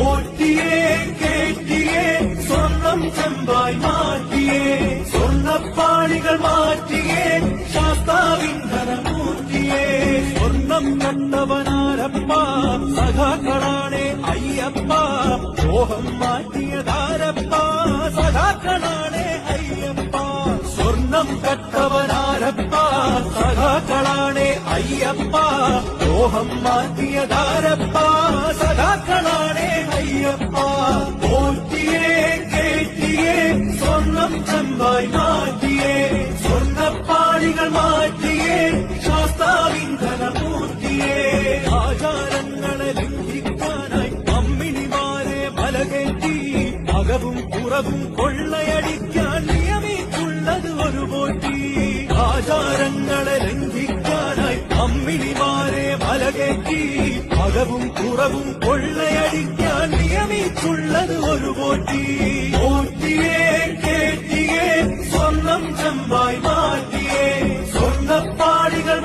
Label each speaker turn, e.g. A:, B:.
A: ഓട്ടിയേ കേട്ടിയേ സ്വർണം ചെമ്പായി മാറ്റിയേ സ്വർണ്ണപ്പാളികൾ മാറ്റിയേ ശാസ്താവിൻ ധനമൂർത്തിയേ സ്വർണം കണ്ടവനാരപ്പ സഖാക്കളാണേ അയ്യപ്പ മോഹം മാറ്റിയതാരപ്പ സഖാക്കളാണേ അയ്യപ്പ സ്വർണം കട്ടവനാരപ്പ സഖാക്കളാണേ അയ്യപ്പ മോഹം മാറ്റിയതാരപ്പ സഖാക്കളാണേ അയ്യപ്പ ഓട്ടിയേ കേട്ടിയേ സ്വർണം ചെമ്പായി മാറ്റിയേ സ്വർണ്ണപ്പാളികൾ മാറ്റിയേ ശാസ്താവിൻ ധനമൂർത്തിയേ ആചാരങ്ങളെ ലംഘിക്കാനായി അമ്മിണിമാരെ മലകേറ്റി അകവും പുറവും കൊള്ളയടിക്കാൻ നിയമിച്ചുള്ളത് ഒരു പോറ്റി ആചാരങ്ങളെ ലംഘിക്കാനായി അമ്മിണിമാരെ മലകേറ്റി അകവും പുറവും കൊള്ളയടിക്കാൻ നിയമിച്ചുള്ളത് ഒരു പോറ്റി ഓട്ടിയേ കേട്ടിയേ സ്വർണം ചെമ്പായി മാറ്റിയേ സ്വർണ്ണപ്പാടികൾ